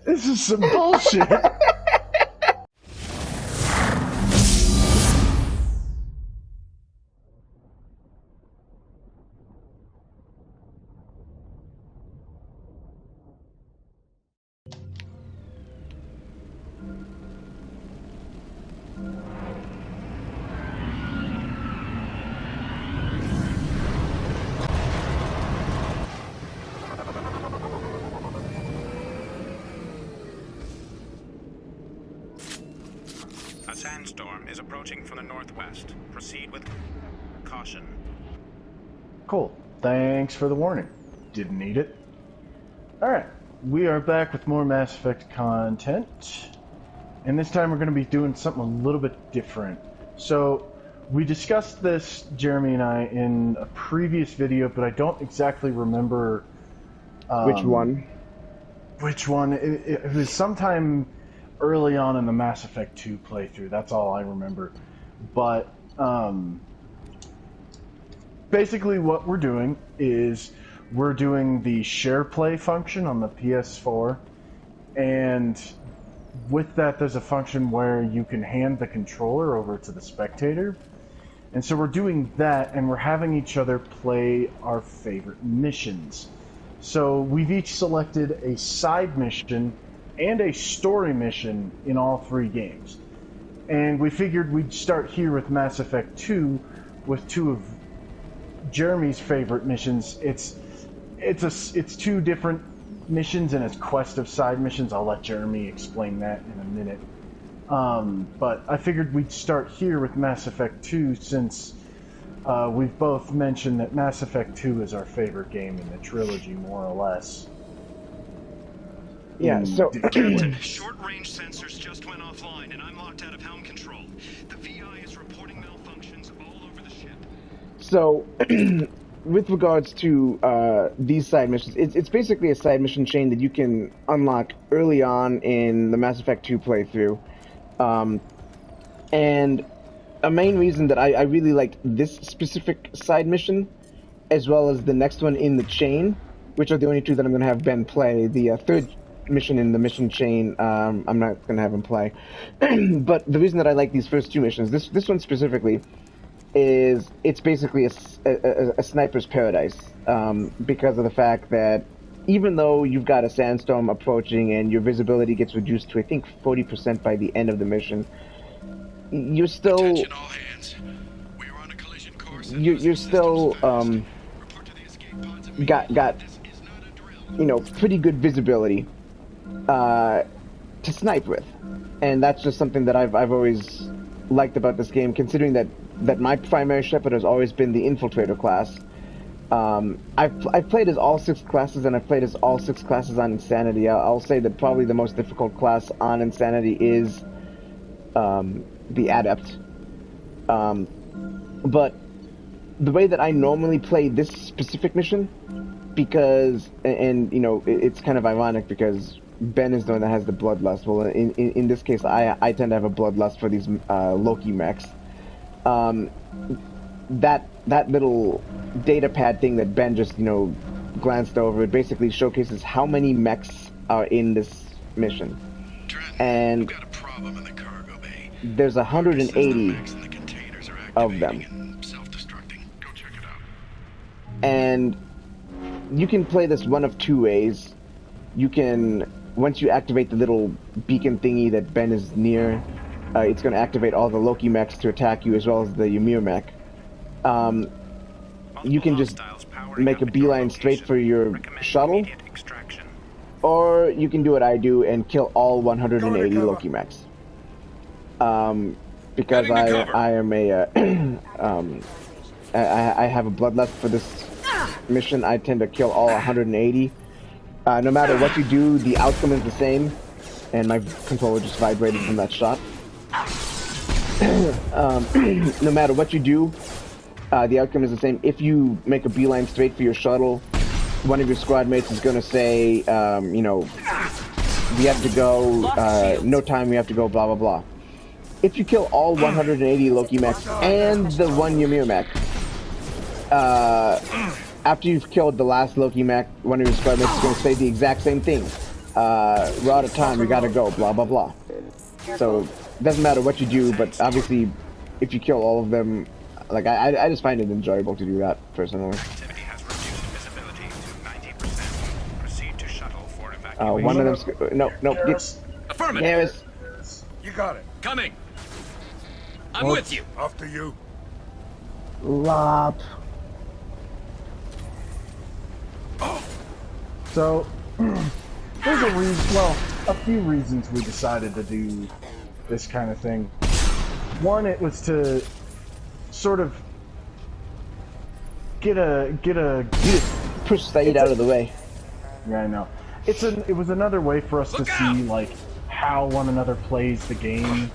This is some bullshit. A sandstorm is approaching from the northwest. Proceed with caution. Cool. Thanks for the warning. Didn't need it. Alright, we are back with more Mass Effect content. And this time we're going to be doing something a little bit different. So, we discussed this, Jeremy and I, in a previous video, but I don't exactly remember... Which one? Which one? It was sometime early on in the Mass Effect 2 playthrough. That's all I remember. But, basically what we're doing is we're doing the share play function on the PS4, and with that there's a function where you can hand the controller over to the spectator. And so we're doing that, and we're having each other play our favorite missions. So we've each selected a side mission and a story mission in all three games. And we figured we'd start here with Mass Effect 2 with two of Jeremy's favorite missions. It's two different missions and it's quest of side missions. I'll let Jeremy explain that in a minute. But I figured we'd start here with Mass Effect 2 since we've both mentioned that Mass Effect 2 is our favorite game in the trilogy, more or less. Yeah, so... Captain, short-range sensors just went offline and I'm locked out of helm control. The VI is reporting malfunctions all over the ship. So, with regards to these side missions, it's basically a side mission chain that you can unlock early on in the Mass Effect 2 playthrough. And a main reason that I really liked this specific side mission, as well as the next one in the chain, which are the only two that I'm going to have Ben play. The third mission in the mission chain, I'm not going to have him play. But the reason that I like these first two missions, this one specifically, is it's basically a sniper's paradise, because of the fact that even though you've got a sandstorm approaching and your visibility gets reduced to, I think, 40% by the end of the mission, you're still... Attention all hands. We are on a collision course. You're still, got you know, pretty good visibility to snipe with. And that's just something that I've always liked about this game, considering that my primary Shepard has always been the Infiltrator class. I've played as all 6 classes, and I've played as all 6 classes on Insanity. I'll say that probably the most difficult class on Insanity is the Adept. But the way that I normally play this specific mission, because, and you know, it's kind of ironic because Ben is the one that has the bloodlust. Well, in this case, I tend to have a bloodlust for these Loki mechs. That little data pad thing that Ben just, you know, glanced over, it basically showcases how many mechs are in this mission. Trent, and we've got a problem in the cargo bay. There's 180 of them. And self-destructing. Go check it out. And you can play this one of two ways. You can, once you activate the little beacon thingy that Ben is near, it's going to activate all the Loki mechs to attack you, as well as the Ymir mech. You can just make a beeline straight for your shuttle, or you can do what I do and kill all 180 Loki mechs. Because I am a I have a bloodlust for this mission. I tend to kill all 180. No matter what you do, the outcome is the same, and my controller just vibrated from that shot. No matter what you do, the outcome is the same. If you make a beeline straight for your shuttle, one of your squad mates is going to say, you know, we have to go, no time, we have to go, blah, blah, blah. If you kill all 180 Loki mechs and the one Ymir mech, after you've killed the last Loki mech, one of your squad mates is going to say the exact same thing. We're out of time, we gotta go, blah blah blah. So, it doesn't matter what you do, but obviously, if you kill all of them, like, I just find it enjoyable to do that, personally. Activity has reduced visibility to 90%. Proceed to shuttle for evacuation. One of them, no, get, Affirmative. Harris. You got it. Coming. I'm with you. After you. Lop. So, there's a reason, well, a few reasons we decided to do this kind of thing. One, it was to sort of get a Push Said out of the way. Yeah, I know. It was another way for us to see like how one another plays the game,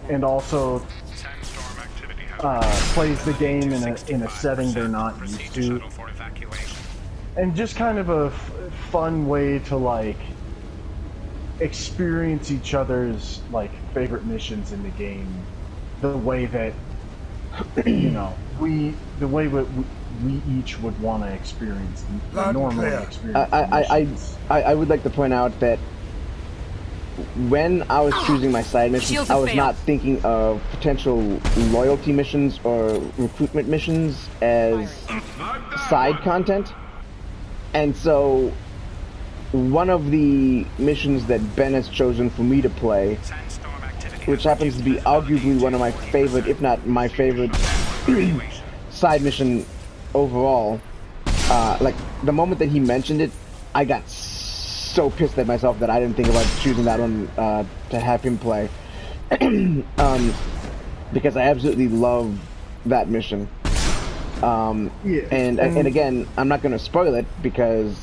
and also plays the game in a setting they're not used to, and just kind of a fun way to like experience each other's like favorite missions in the game, the way that you know we each would want to experience the normal experience. I would like to point out that when I was choosing my side missions, I was not thinking of potential loyalty missions or recruitment missions as side content. And so, one of the missions that Ben has chosen for me to play, which happens to be arguably one of my favorite, if not my favorite, side mission overall, like, the moment that he mentioned it, I got so pissed at myself that I didn't think about choosing that one to have him play. Because I absolutely love that mission. And again, I'm not going to spoil it because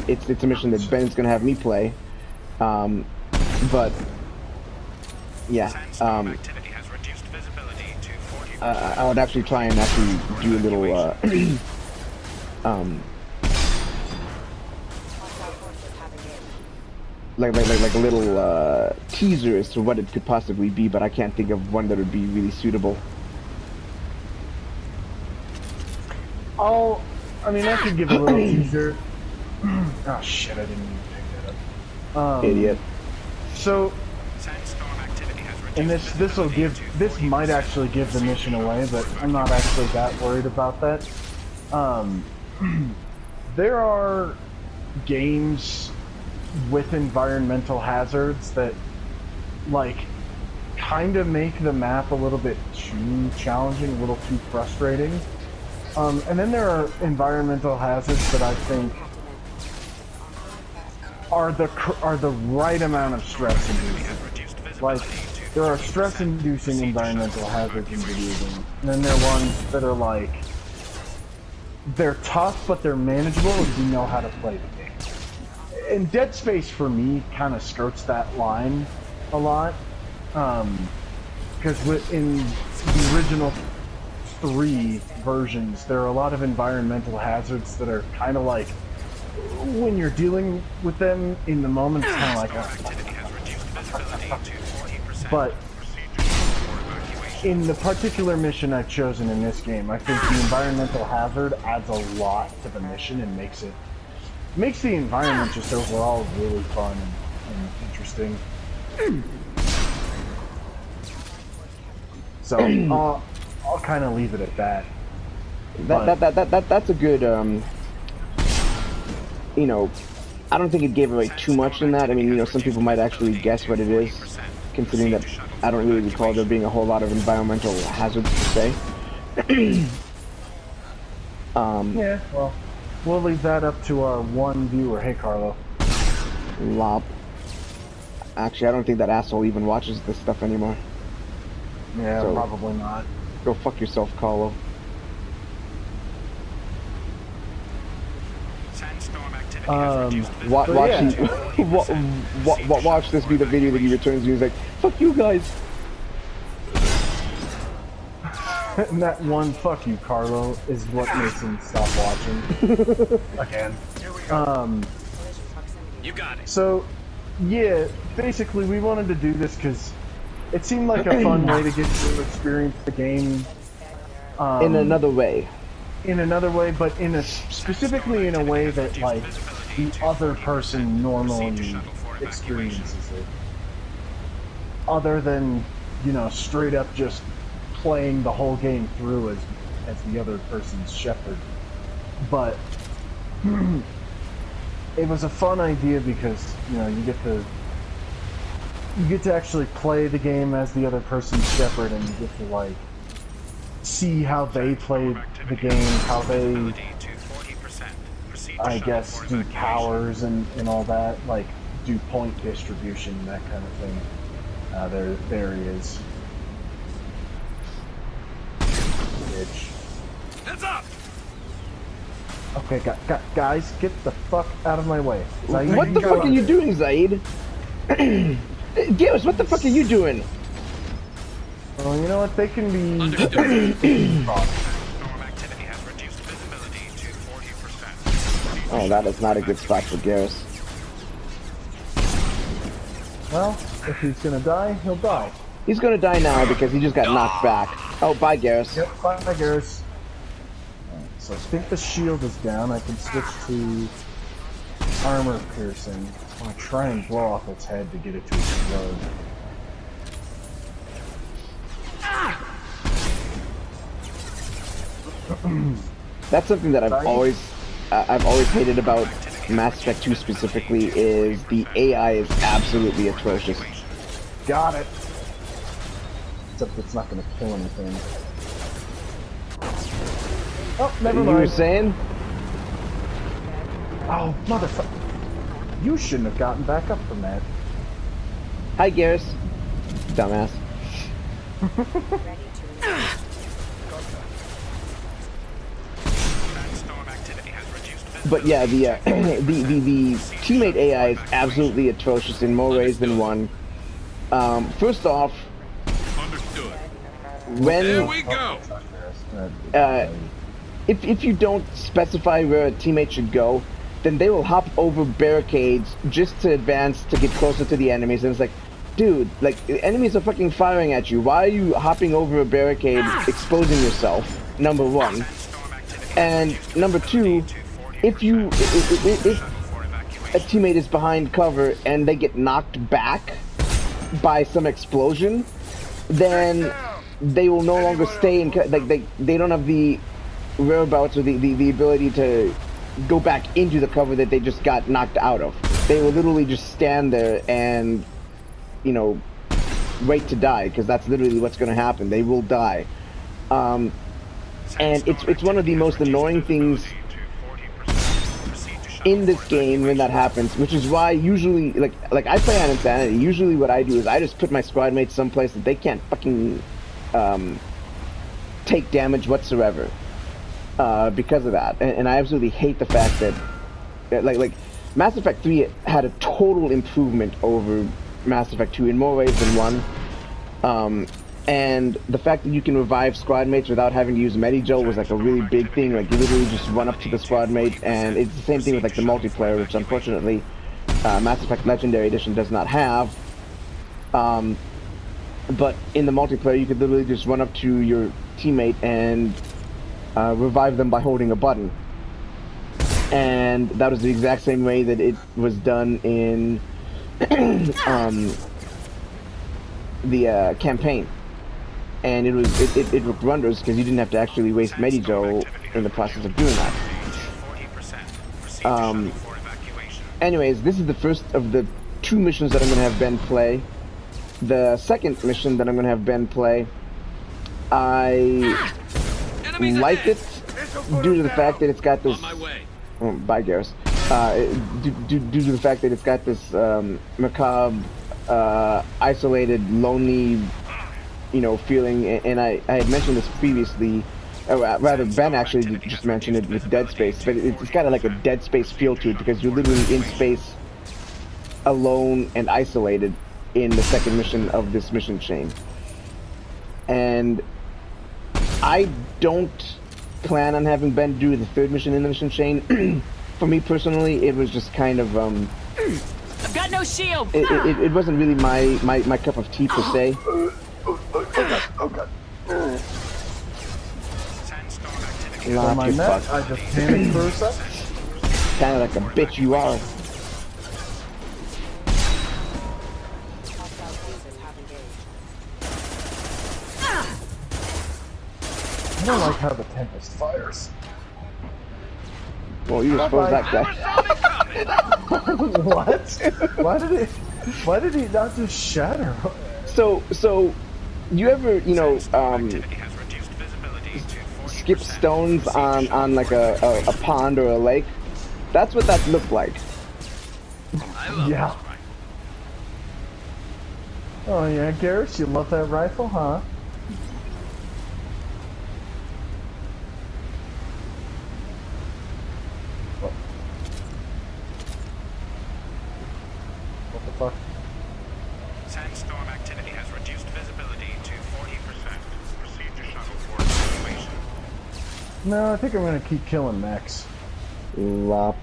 it's a mission that Ben's going to have me play. But yeah, I would actually try and actually do a little like a little teaser as to what it could possibly be, but I can't think of one that would be really suitable. I mean, I could give a little teaser. Oh shit, I didn't even pick that up. Idiot. So, and this might actually give the mission away, but I'm not actually that worried about that. There are games with environmental hazards that, like, kind of make the map a little bit too challenging, a little too frustrating. And then there are environmental hazards that I think are the right amount of stress inducing. Like, there are stress-inducing environmental hazards in video games, and then there are ones that are like, they're tough, but they're manageable if you know how to play the game. And Dead Space, for me, kind of skirts that line a lot, because in the original 3 versions, there are a lot of environmental hazards that are kind of like, when you're dealing with them in the moment, it's kind of like, but in the particular mission I've chosen in this game, I think the environmental hazard adds a lot to the mission and makes the environment just overall really fun and interesting. So I'll kind of leave it at that. That's a good, you know, I don't think it gave away too much in that. I mean, you know, some people might actually guess what it is, considering that I don't really recall there being a whole lot of environmental hazards to say. Yeah, well, we'll leave that up to our one viewer. Hey, Carlo. Lop. Actually, I don't think that asshole even watches this stuff anymore. Yeah, So- probably not. Go fuck yourself, Carlo. Watch this be the video that he returns and he's like, fuck you guys. And that one "fuck you, Carlo" is what makes him stop watching again. You got it. So, yeah, basically we wanted to do this because it seemed like a fun way to get to experience the game In another way. In another way, but specifically in a way that like the other person normally experiences it. Other than, you know, straight up just playing the whole game through as the other person's Shepard. But it was a fun idea because, you know, you get to actually play the game as the other person's Shepard, and you get to like see how they play the game, how they, I guess, do powers and all that, like do point distribution, that kind of thing. There he is. Bitch. Heads up! Okay, guys, get the fuck out of my way. Zaid, What the fuck are you doing, Zaid? Gibbs, what the fuck are you doing? Well, you know what? They can be. Oh, that is not a good spot for Garrus. Well, if he's gonna die, he'll die. He's gonna die now because he just got knocked back. Oh, bye, Garrus. Yep, bye, Garrus. So I think the shield is down. I can switch to armor piercing. I want to try and blow off its head to get it to explode. That's something that I've always hated about Mass Effect 2 specifically, is the AI is absolutely atrocious. Got it. Except it's not going to kill anything. Oh, never mind. You were saying? Oh, motherfucker. You shouldn't have gotten back up from that. Hi, Garrus. Dumbass. But yeah, the teammate AI is absolutely atrocious in more ways than one. First off, when There we go. if you don't specify where a teammate should go, then they will hop over barricades just to advance to get closer to the enemies. And it's like, dude, like, the enemies are fucking firing at you. Why are you hopping over a barricade, exposing yourself? Number one. And number two, if a teammate is behind cover and they get knocked back by some explosion, then they will no longer stay in, like, they don't have the whereabouts or the ability to go back into the cover that they just got knocked out of. They will literally just stand there and, you know, wait to die, because that's literally what's going to happen. They will die. And it's one of the most annoying things in this game when that happens, which is why usually, like I play on Insanity. Usually what I do is I just put my squad mates someplace that they can't fucking take damage whatsoever because of that. And I absolutely hate the fact that like Mass Effect 3 had a total improvement over Mass Effect 2 in more ways than one. And the fact that you can revive squad mates without having to use Medigel was like a really big thing. Like, you literally just run up to the squad mate, and it's the same thing with like the multiplayer, which unfortunately Mass Effect Legendary Edition does not have. But in the multiplayer, you could literally just run up to your teammate and revive them by holding a button. And that was the exact same way that it was done in the campaign. And it worked wonders because you didn't have to actually waste Medigel in the process of doing that. Anyways, this is the first of the 2 missions that I'm going to have Ben play. The second mission that I'm going to have Ben play, I like it due to the fact that it's got this... Oh, bye, Garrus. Due to the fact that it's got this macabre, isolated, lonely, you know, feeling, and I had mentioned this previously, rather Ben actually just mentioned it with Dead Space, but it's got like a Dead Space feel to it because you're literally in space, alone and isolated in the second mission of this mission chain. And I don't plan on having Ben do the third mission in the mission chain. For me personally, it was just kind of I've got no shield. It wasn't really my cup of tea per se. Oh god. For Laugh my your net, fuck. I just panicked for a sec. Kinda like a bitch you are. I don't like how the Tempest fires. Well, you expose that guy. What? Why did he not just shatter? So, you ever, skip stones on like a pond or a lake? That's what that looked like. Yeah. Oh yeah, Garrus, you love that rifle, huh? What the fuck? Sandstorm activity has reduced visibility to 40%. Proceed to shuttle for evacuation. No, I think I'm gonna keep killing Mechs. Lop.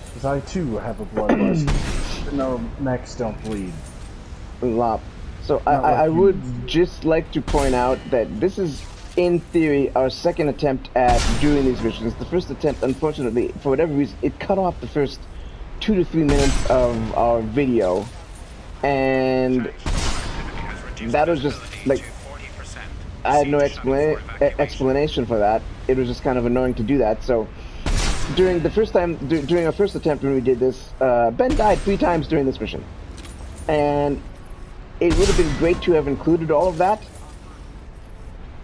Because I too have a bloodlust. Even though Mechs don't bleed. Lop. So Not like I you. would just like to point out that this is, in theory, our second attempt at doing these missions. The first attempt, unfortunately, for whatever reason, it cut off the first 2 to 3 minutes of our video, and that was just like, I had no explanation for that. It was just kind of annoying to do that. So during the first time, during our first attempt when we did this, Ben died 3 times during this mission, and it would have been great to have included all of that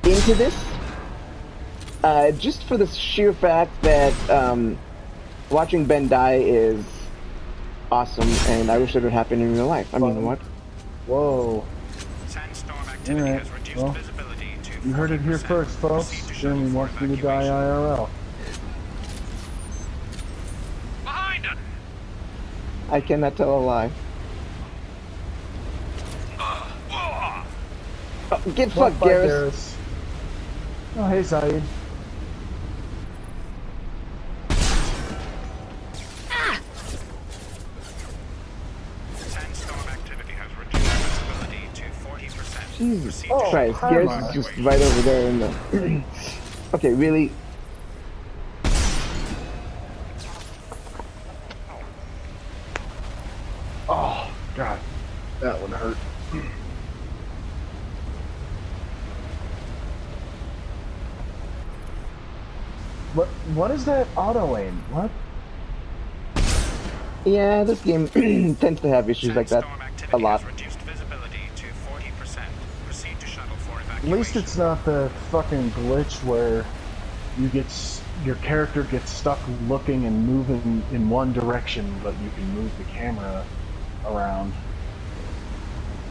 into this, just for the sheer fact that watching Ben die is awesome, and I wish it would happen in real life. I mean, what? Whoa. Sandstorm activity Alright, has reduced well, visibility to 40%. You heard it here first, folks. Proceed to shuttle Jeremy for wants me to die evacuation. IRL. Behind us! I cannot tell a lie. Oh, get fucked, Bye, Garrus. Garrus. Oh, hey, Zaid. Sandstorm activity has reduced visibility to 40%. Jesus Proceed Oh, to Christ, hi, Garrus Mara. is just right over there in the... Okay, really? Oh, God. That one hurt. What is that auto aim? What? Yeah, this game tends to have issues like that Sandstorm a activity lot. has reduced visibility to 40%. Proceed to shuttle for At evacuation. least it's not the fucking glitch where you get your character gets stuck looking and moving in one direction, but you can move the camera around.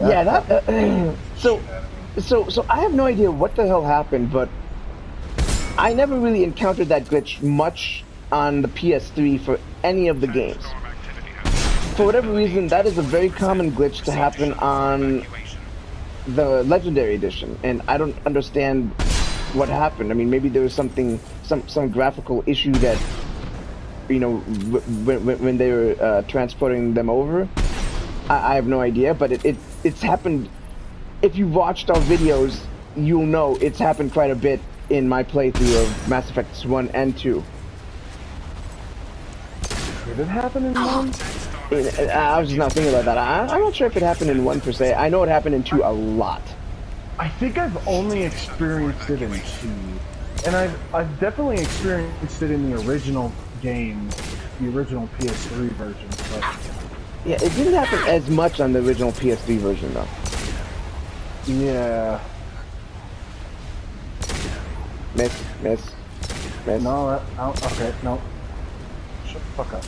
Yeah, that... fucking so, shit out of me. so I have no idea what the hell happened, but I never really encountered that glitch much on the PS3 for any of the games. Sandstorm activity has reduced For whatever visibility reason, that is a to very 40%. common glitch to Proceed happen shuttle for on evacuation. the Legendary Edition, and I don't understand what happened. I mean, maybe there was some graphical issue that, when they were transporting them over. I have no idea, but it's happened. If you watched our videos, you'll know it's happened quite a bit in my playthrough of Mass Effects 1 and 2. Did it happen in one? I was just not thinking about that. I'm not sure if it happened in 1 per se. I know it happened in 2 a lot. I think I've only experienced it in 2. And I've definitely experienced it in the original game, the original PS3 version, but Yeah, it didn't happen as much on the original PS3 version, though. yeah. Miss. No, okay, no. Shut the fuck up.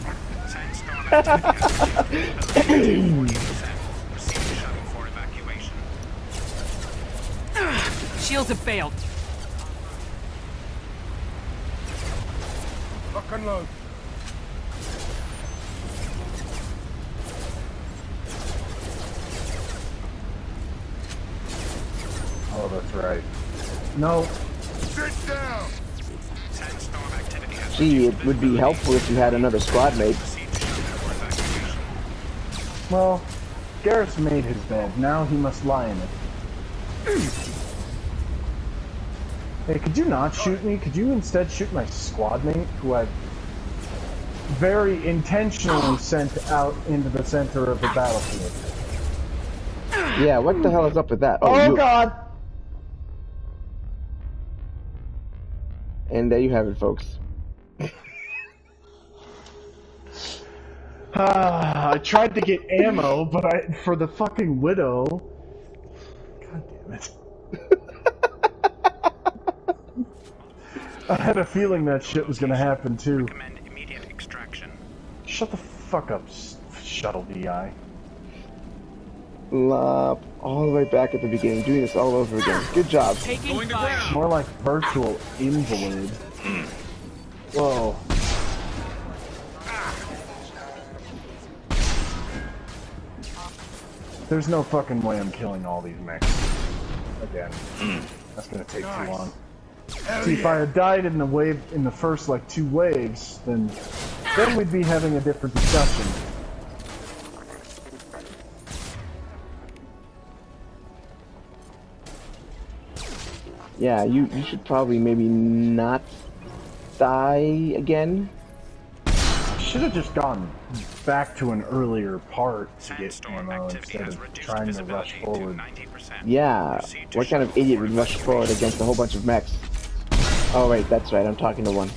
Sandstorm activity has reduced visibility to 40%. Proceed to shuttle for evacuation. Shields have failed. Lock and load. Oh, that's right. No. Sit down. Sandstorm activity has Gee, reduced it would be visibility helpful if you had another squad mate. Proceed to shuttle for evacuation. Well, Garrus made his bed. Now he must lie in it. Hey, could you not shoot me? Could you instead shoot my squad mate, who I very intentionally sent out into the center of the battlefield? Yeah, what the hell is up with that? Oh God! And there you have it, folks. I tried to get ammo, but for the fucking widow. God damn it. I had a feeling that shit was gonna happen too. Recommend immediate extraction. Shut the fuck up, Shuttle DI. All the way back at the beginning, doing this all over again. Good job. Taking fire. More like virtual invalid. Whoa. There's no fucking way I'm killing all these mechs. Again. That's gonna take too long. See, if I had died in the first like 2 waves, then we'd be having a different discussion. Yeah, you should probably maybe not die again. Should have just gone back to an earlier part to get Sandstorm ammo activity instead has of reduced trying to rush visibility to forward. 90%. Yeah, Proceed to what kind of shuttle idiot would rush forward evacuation. against a whole bunch of mechs? Oh wait, that's right, I'm talking to one.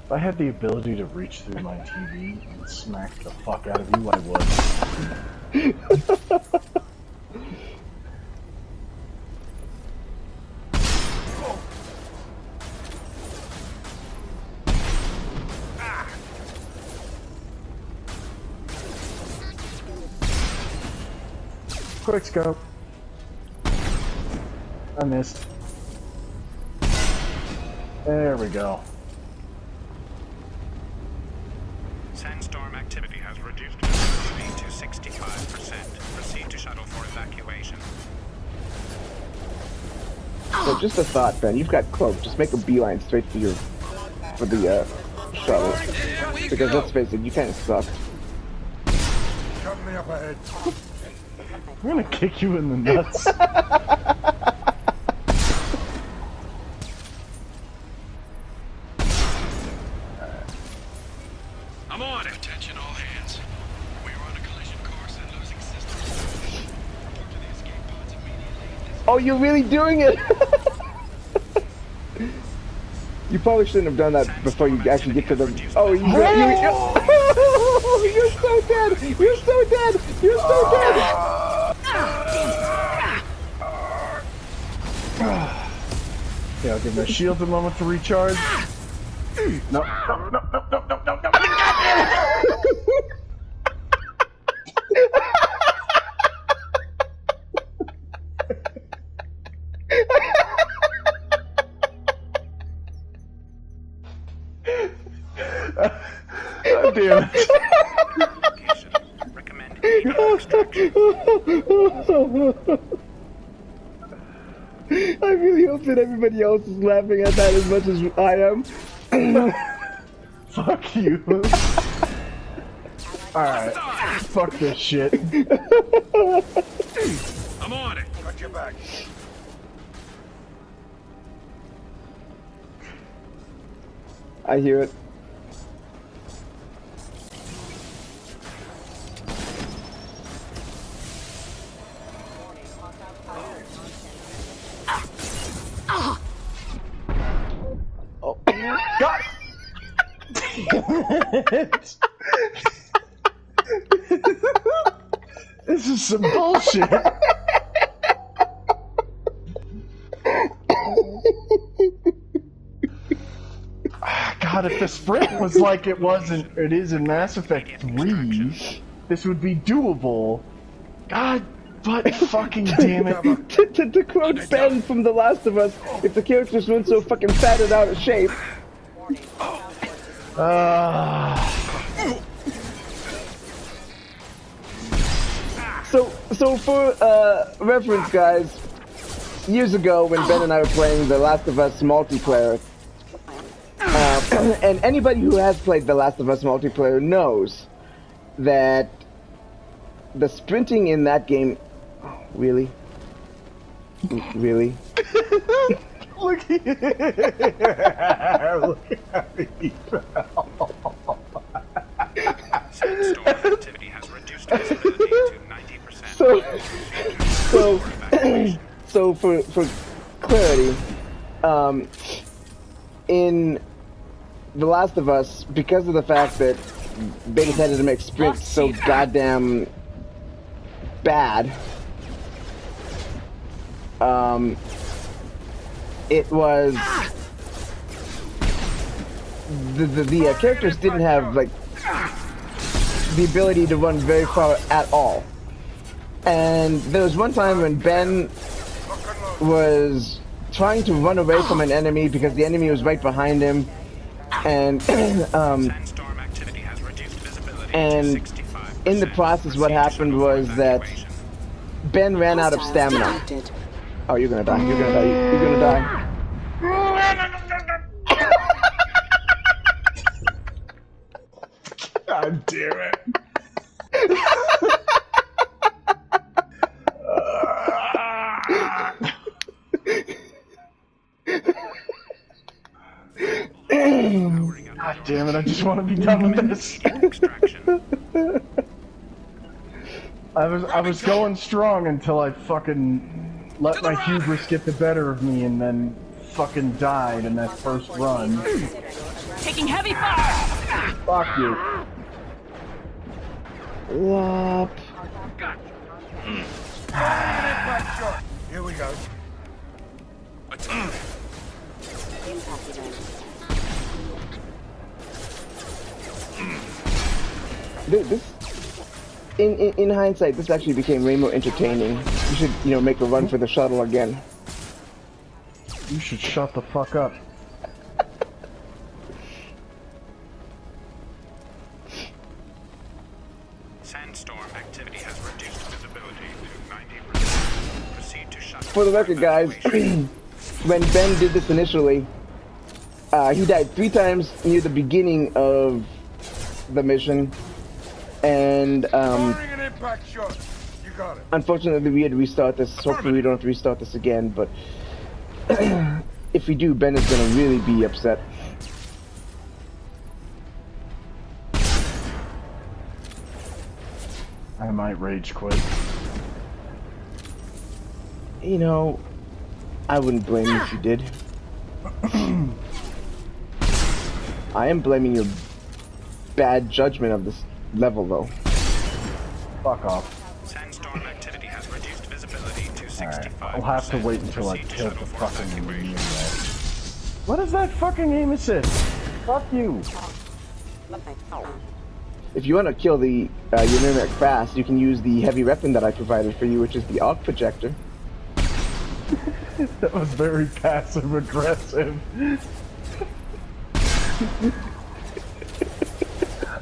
If I had the ability to reach through my TV and smack the fuck out of you, I would. Quick scope. I missed. There we go. Sandstorm activity has reduced visibility to 65%. Proceed to shuttle for evacuation. So just a thought, Ben. You've got cloak. Just make a beeline straight for the shuttle. Because let's face it, you kind of suck. Coming me up ahead. I'm gonna kick you in the nuts. I'm on it. Attention all hands. We are on a collision course and losing systems. Report to the escape pods immediately. Oh, you're really doing it! You probably shouldn't have done that before you actually get to the... Oh, you're so dead! You're so dead! You're so dead! Yeah, I'll give my shield a moment to recharge. No, no, no, no, no, no, no, no. God damn it. Recommend immediate extraction. I really hope that everybody else is laughing at that as much as I am. Fuck you. Alright. Fuck this shit. I'm on it. Got your back. I hear it. Oh. God! This is some bullshit. God, if the sprint was like it is in Mass Effect 3, this would be doable. God, but fucking damn it. To quote Ben from The Last of Us, if the characters weren't so fucking fatted out of shape. So for reference, guys, years ago when Ben and I were playing The Last of Us multiplayer, and anybody who has played The Last of Us multiplayer knows that the sprinting in that game, really? Really? Look here. Look at me. Sandstorm activity has reduced visibility to 90%. So for clarity, in The Last of Us, because of the fact that they decided to make sprint so goddamn bad, it was the characters didn't have like the ability to run very far at all. And there was one time when Ben was trying to run away from an enemy because the enemy was right behind him, and Sandstorm activity has reduced visibility and to 65%. in the process what happened was that Ben ran out of stamina. Oh, you're gonna die. You're gonna die. You're gonna die. God damn it. God damn it, I just want to be done with this. Extraction. I was going strong until I fucking let my hubris get the better of me and then fucking died in that first run. Taking heavy fire! Fuck you. Whoop. Impact shot. Here we go. This, in hindsight, this actually became way more entertaining. You should, make a run for the shuttle again. You should shut the fuck up. Sandstorm activity has reduced visibility to 90%. Proceed to shut. For the record, guys, when Ben did this initially, he died 3 times near the beginning of the mission, and Firing an impact shot. You got it. unfortunately we had to restart this. Hopefully we don't have to restart this again, but if we do, Ben is gonna really be upset. I might rage quit. I wouldn't blame you if you did. I am blaming your bad judgment of this level, though. Fuck off. Sandstorm activity has reduced visibility to 65%. I'll have to wait until I Proceed to kill the shuttle for fucking evacuation. What is that fucking aim assist? Fuck you. If you want to kill the your mimic fast, you can use the heavy weapon that I provided for you, which is the arc projector. That was very passive aggressive.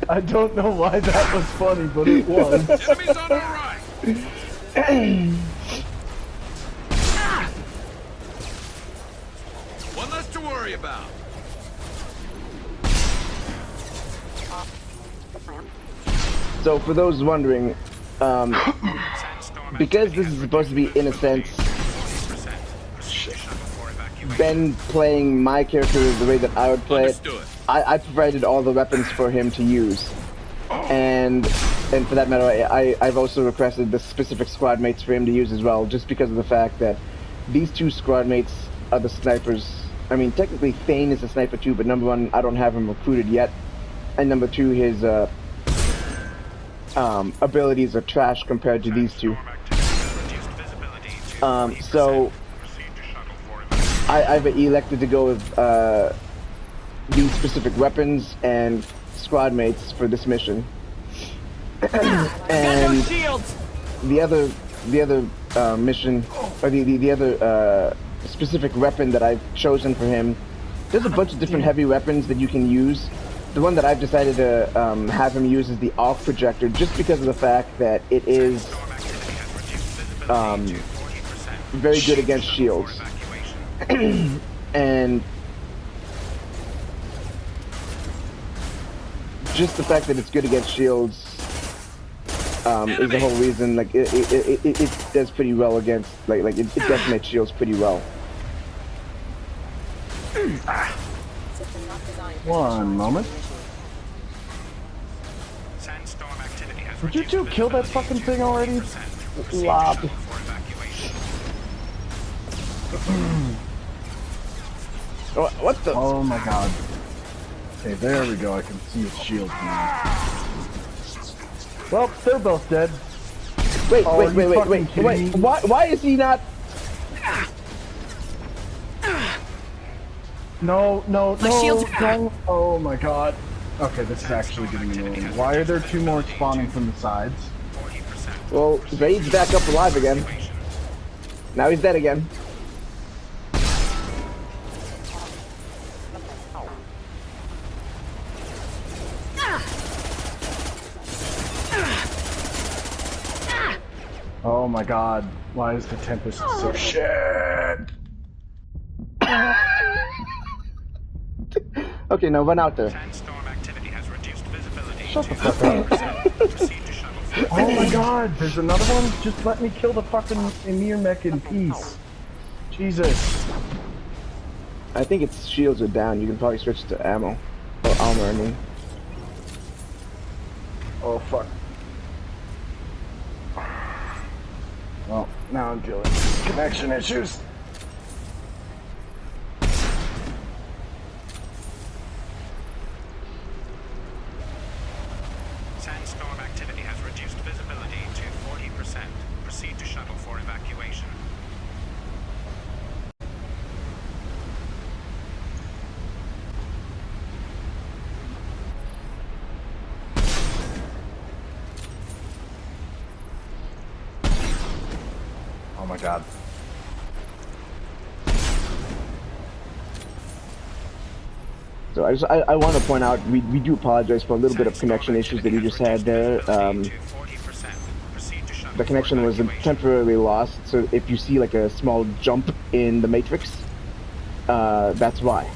I don't know why that was funny, but it was. Enemies on our right. One less to worry about. So for those wondering, Sandstorm because this is supposed to be, in a sense, 40%. Proceed to shuttle for evacuation. Ben playing my character the way that I would play it, Understood. I provided all the weapons for him to use. And for that matter, I've also requested the specific squad mates for him to use as well, just because of the fact that these 2 squad mates are the snipers. I mean, technically Thane is a sniper too, but number 1, I don't have him recruited yet. And number 2, his abilities are trash compared to these 2. So I've elected to go with these specific weapons and squad mates for this mission. And Shields! the other mission, or the other specific weapon that I've chosen for him, there's a bunch of different heavy weapons that you can use. The one that I've decided to have him use is the arc projector, just because of the fact that it is very good against shields. And just the fact that it's good against shields is the whole reason. Like it does pretty well against like it decimates shields pretty well. One moment. Sandstorm activity has Would you reduced two kill that visibility fucking thing already? 50%. Proceed to Lob. shuttle for evacuation. What the? Oh my god. Okay, there we go. I can see his shield now. Well, they're both dead. Wait, Oh, wait, are wait, you wait, fucking wait, kidding wait. me? Why is he not? No, no, My no, shield's no. Oh my god. Okay, this is actually getting annoying. Why are there two more spawning from the sides? 40%. Well, Zaid's back up alive again. Now he's dead again. Oh my god. Why is the Tempest so shit? Okay, now run out there. Sandstorm activity has reduced visibility. Shut the to fuck up. 50%. Proceed to shuttle for Oh my god, there's another one? Just let me kill the fucking Emir mech in peace. Jesus. I think its shields are down. You can probably switch to ammo. Or armor, I mean. Oh fuck. Well, now I'm dealing with connection issues. Sandstorm activity has reduced visibility to 40%. Proceed to shuttle for evacuation. Oh my god. So I want to point out we do apologize for a little bit of connection issues that you just had there. The connection was temporarily lost, so if you see like a small jump in the matrix, that's why.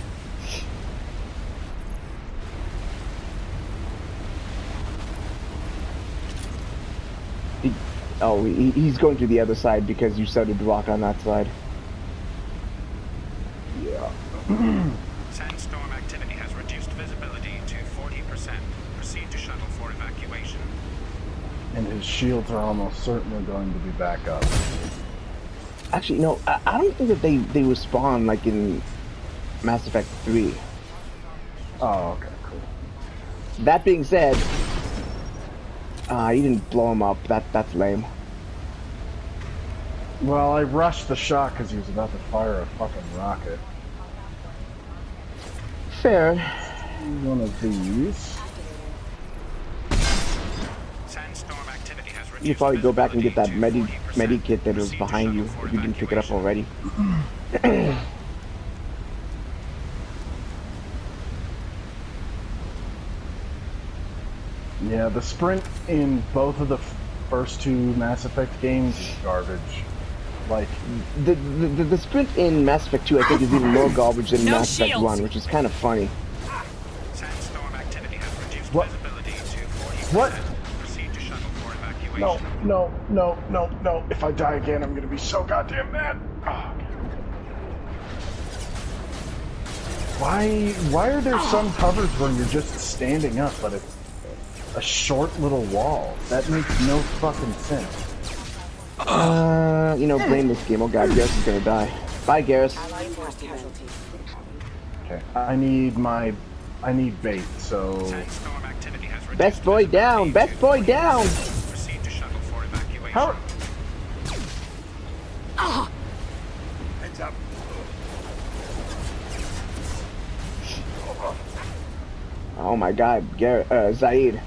He's going to the other side because you started to walk on that side. Yeah. Sandstorm activity has reduced visibility to 40%. Proceed to shuttle for evacuation. And his shields are almost certainly going to be back up. Actually, no, I don't think that they respawn like in Mass Effect 3. Oh, okay, cool. That being said, you didn't blow him up. That's lame. Well, I rushed the shot because he was about to fire a fucking rocket. Fair. One of these. Sandstorm activity has reduced You probably go back and get that visibility to medi 40%. kit that was Proceed to behind you shuttle for if you didn't pick it up evacuation. already. Yeah, the sprint in both of the first two Mass Effect games is garbage. Like, The sprint in Mass Effect 2 I think is even more garbage than No Mass Effect shields. 1, which is kind of funny. Sandstorm activity has reduced What? visibility to 40%. What? Proceed to shuttle for evacuation. no, no, no, no, no. If I die again, I'm gonna be so goddamn mad. Oh, okay. Why are there some covers where you're just standing up, but it's a short little wall? That makes no fucking sense. You know, blame this game. Oh god, Garrus is gonna die. Bye, Garrus. Okay, I need bait, so... Sandstorm activity has reduced Best boy down! Best boy down! Proceed to shuttle for evacuation. How... Heads up. Oh my god, Zaid.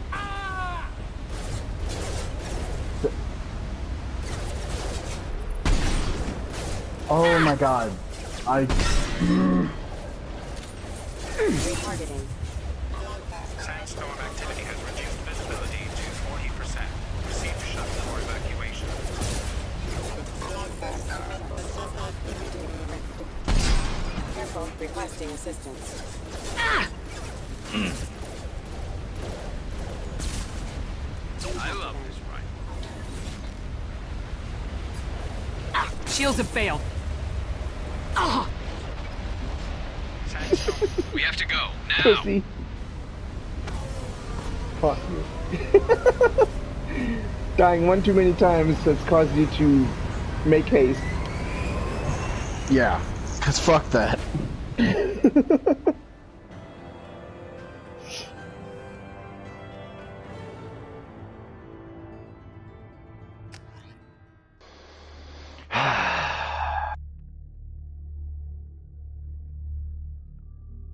Oh my god. Sandstorm activity has reduced visibility to 40%. Proceed to shuttle for evacuation. Careful, requesting assistance. I love this ride. Shields have failed. Oh. We have to go now. Pussy. Fuck you. Dying one too many times has caused you to make haste. Yeah, cause fuck that.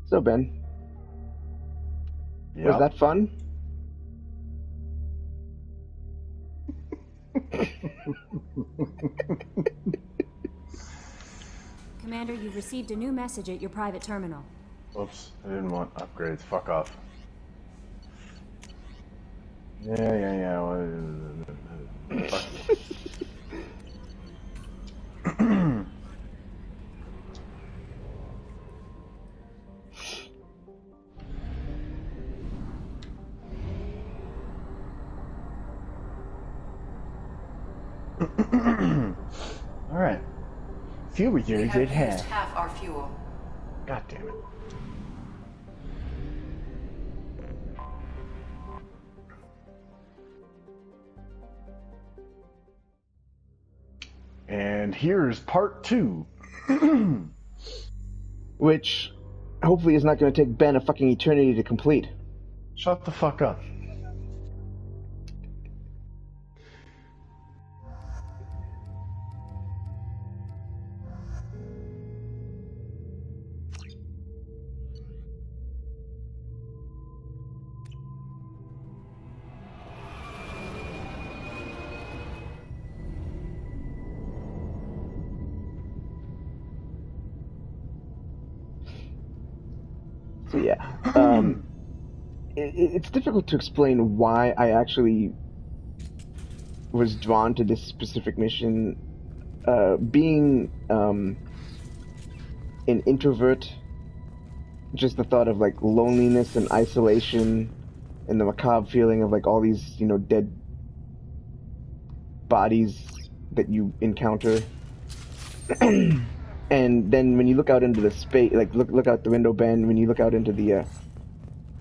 So Ben, was Yep. that fun? Commander, you've received a new message at your private terminal. Oops, I didn't want upgrades. Fuck off. Yeah. Fuck you. All right. Fuel reserves at half. half our fuel. God damn it. And here's part 2. Which hopefully is not going to take Ben a fucking eternity to complete. Shut the fuck up. So yeah, it's difficult to explain why I actually was drawn to this specific mission. Being an introvert, just the thought of like loneliness and isolation, and the macabre feeling of like all these dead bodies that you encounter. And then when you look out into the space, like look out the window, Ben, when you look out into the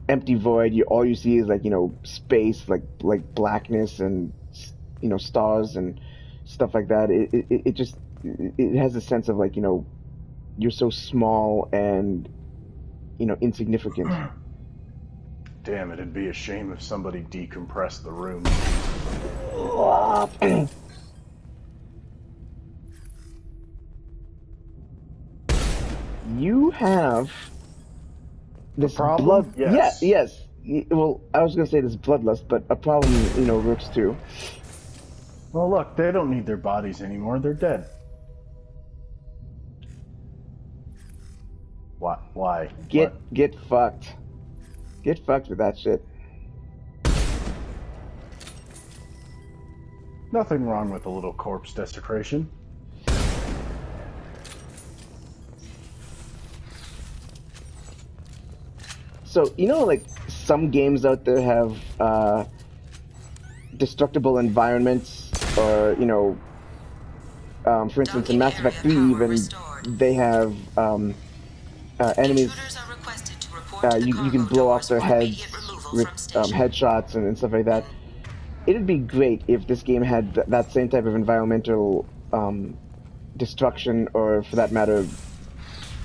empty void, all you see is like space, like blackness and stars and stuff like that. It has a sense of like you're so small and insignificant. Damn, it'd be a shame if somebody decompressed the room. You have this problem? blood. Yes. Yeah, yes. Well, I was gonna say this bloodlust, but a problem, works too. Well, look, they don't need their bodies anymore. They're dead. What? Why? Get What? fucked. Get fucked with that shit. Nothing wrong with a little corpse desecration. So, like some games out there have destructible environments, or, for instance, in Mass Effect 3 even, they have enemies, you can blow off their heads with headshots and stuff like that. It'd be great if this game had that same type of environmental destruction, or for that matter,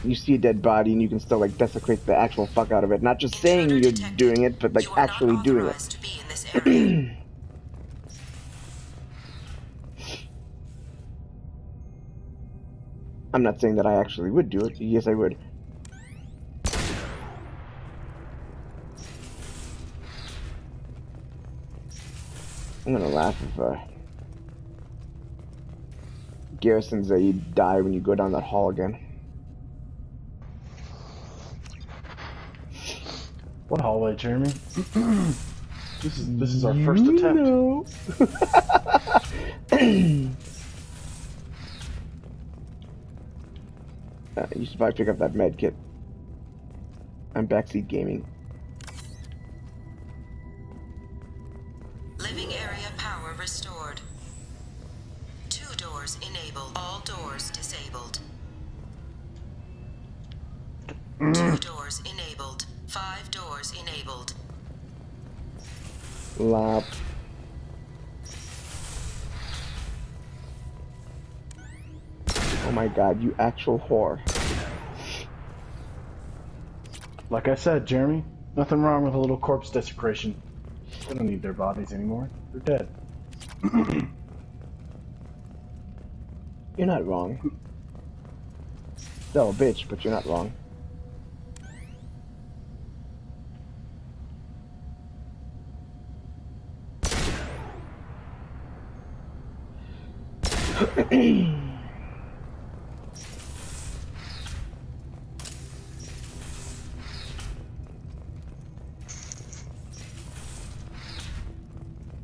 you see a dead body and you can still like desecrate the actual fuck out of it. Not just saying you're doing it, but like actually doing it. I'm not saying that I actually would do it. Yes, I would. I'm gonna laugh if Garrison says you die when you go down that hall again. What hallway, Jeremy? This is our first attempt. No. You should probably pick up that med kit. I'm backseat gaming. Living area power restored. 2 doors enabled. All doors 2 doors enabled. 5 doors enabled. Lap. Oh my god, you actual whore. Like I said, Jeremy, nothing wrong with a little corpse desecration. They don't need their bodies anymore. They're dead. You're not wrong. Still a bitch, but you're not wrong.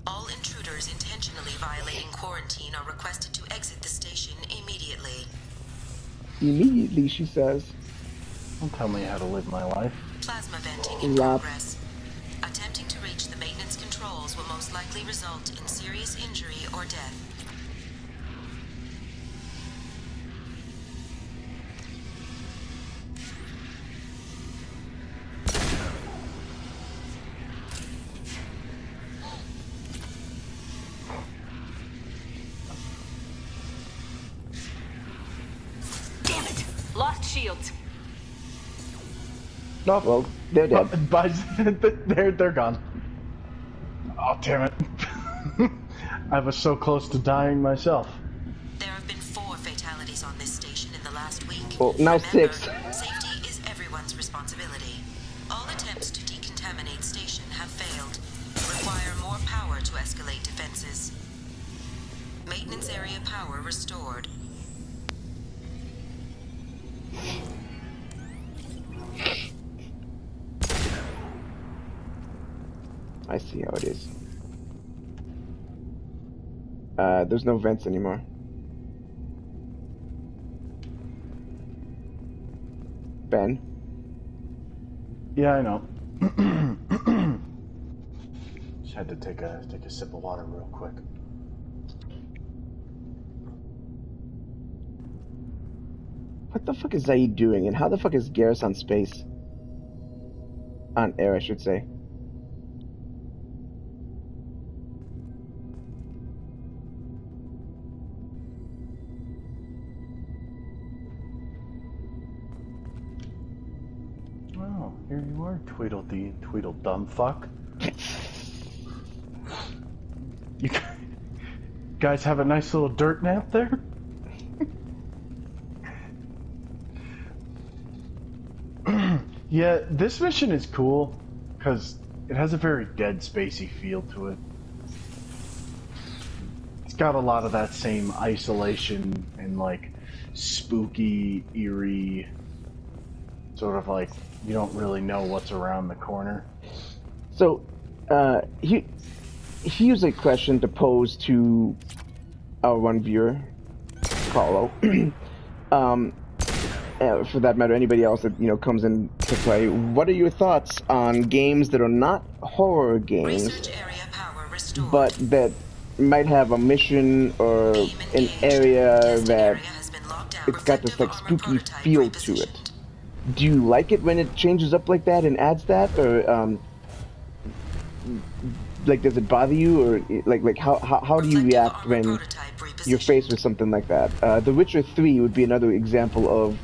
All intruders intentionally violating quarantine are requested to exit the station immediately. Immediately, she says. Don't tell me how to live my life. Plasma venting in Lap. progress. Attempting to reach the maintenance controls will most likely result in serious injury or death. Damn it! Lost shields. No, Well, they're dead. they're gone. Oh, damn it. I was so close to dying myself. There have been 4 fatalities on this station in the last week. Well, now Remember, 6. Safety is everyone's responsibility. All attempts to decontaminate station have failed. Require more power to escalate defenses. Maintenance area power restored. I see how it is. There's no vents anymore. Ben? Yeah, I know. Just had to take a sip of water real quick. What the fuck is Zaid doing? And how the fuck is Garrus on space? On air, I should say. Oh, here you are, Tweedledee, Tweedledum fuck. You guys have a nice little dirt nap there? Yeah, this mission is cool because it has a very Dead Spacey feel to it. It's got a lot of that same isolation and like spooky, eerie, sort of like you don't really know what's around the corner. So, here's a question to pose to our one viewer, Carlo. For that matter, anybody else that comes in to play. What are your thoughts on games that are not horror games, Research area power restored. but that might have a mission or Beam an engaged. area Testing that area has been locked down. it's got this like Reflective armor spooky prototype feel to it? repositioned. Do you like it when it changes up like that and adds that, or like does it bother you, or like how do you Reflective react armor when prototype you're repositioned. faced with something like that? The Witcher 3 would be another example of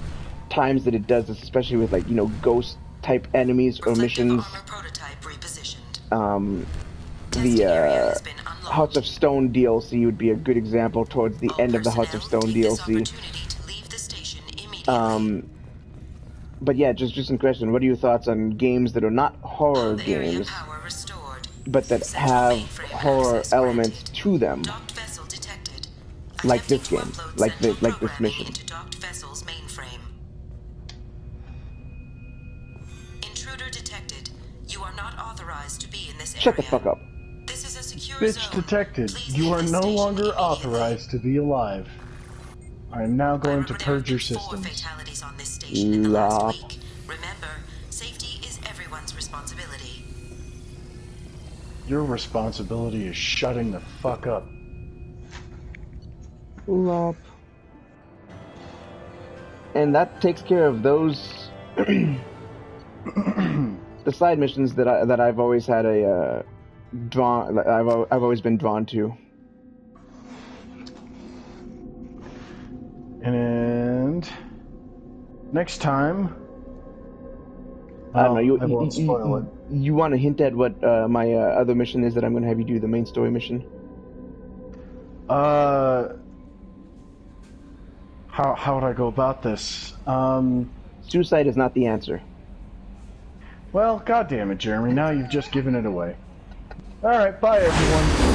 times that it does this, especially with like ghost type enemies or Reflective missions. armor prototype repositioned. The area has been unlocked. Hearts of Stone DLC would be a good example towards the All end of the Hearts of personnel Stone take this DLC. opportunity to leave the station immediately. But yeah, just in question, what are your thoughts on games that are not horror Hub area games, power restored. but that Central have mainframe horror access elements granted. to them? Docked vessel detected. Like Attempting this to game, upload like central this programming mission. into docked vessel's mainframe. Intruder detected. You are not authorized to be in this area. Shut the fuck up. This is a secure Bitch zone. detected. Please You leave are the no station longer immediately. authorized to be alive. I am now going to However, there have purge your been 4 systems. fatalities on this station in the last Lop. week. Remember, safety is everyone's responsibility. Your responsibility is shutting the fuck up. Lop. And that takes care of those The side missions that I've always had a I've always been drawn to. And next time, I don't know. I won't spoil it. You want to hint at what my other mission is that I'm going to have you do, the main story mission? How would I go about this? Suicide is not the answer. Well, goddamn it, Jeremy! Now you've just given it away. All right, bye everyone.